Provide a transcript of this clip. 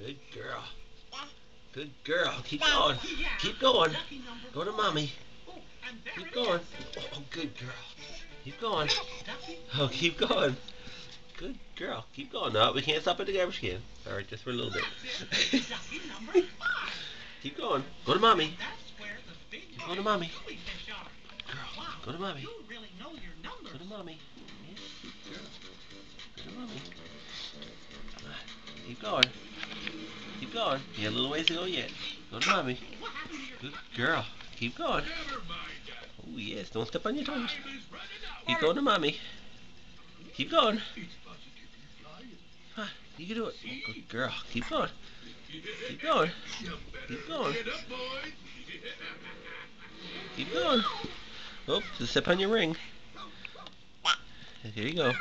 Good girl. Good girl. Keep going. Keep going. Go to mommy. Keep going. Oh, good girl. Keep going. Oh, keep going. Good girl. Keep going. No, we can't stop at the garbage can. Alright, just for a little bit. Keep going. Go to mommy. Go to mommy. Girl, go to mommy. Go to mommy. Yeah, girl. Go to mommy. Keep going. Keep going. You got a little ways to go yet. Go to mommy. Good girl. Keep going. Oh, yes. Don't step on your toes. Keep going to mommy. Keep going. Come on. You can do it. Oh, good girl. Keep going. Keep going. Keep going. Keep going. Oh, just step on your ring. There you go.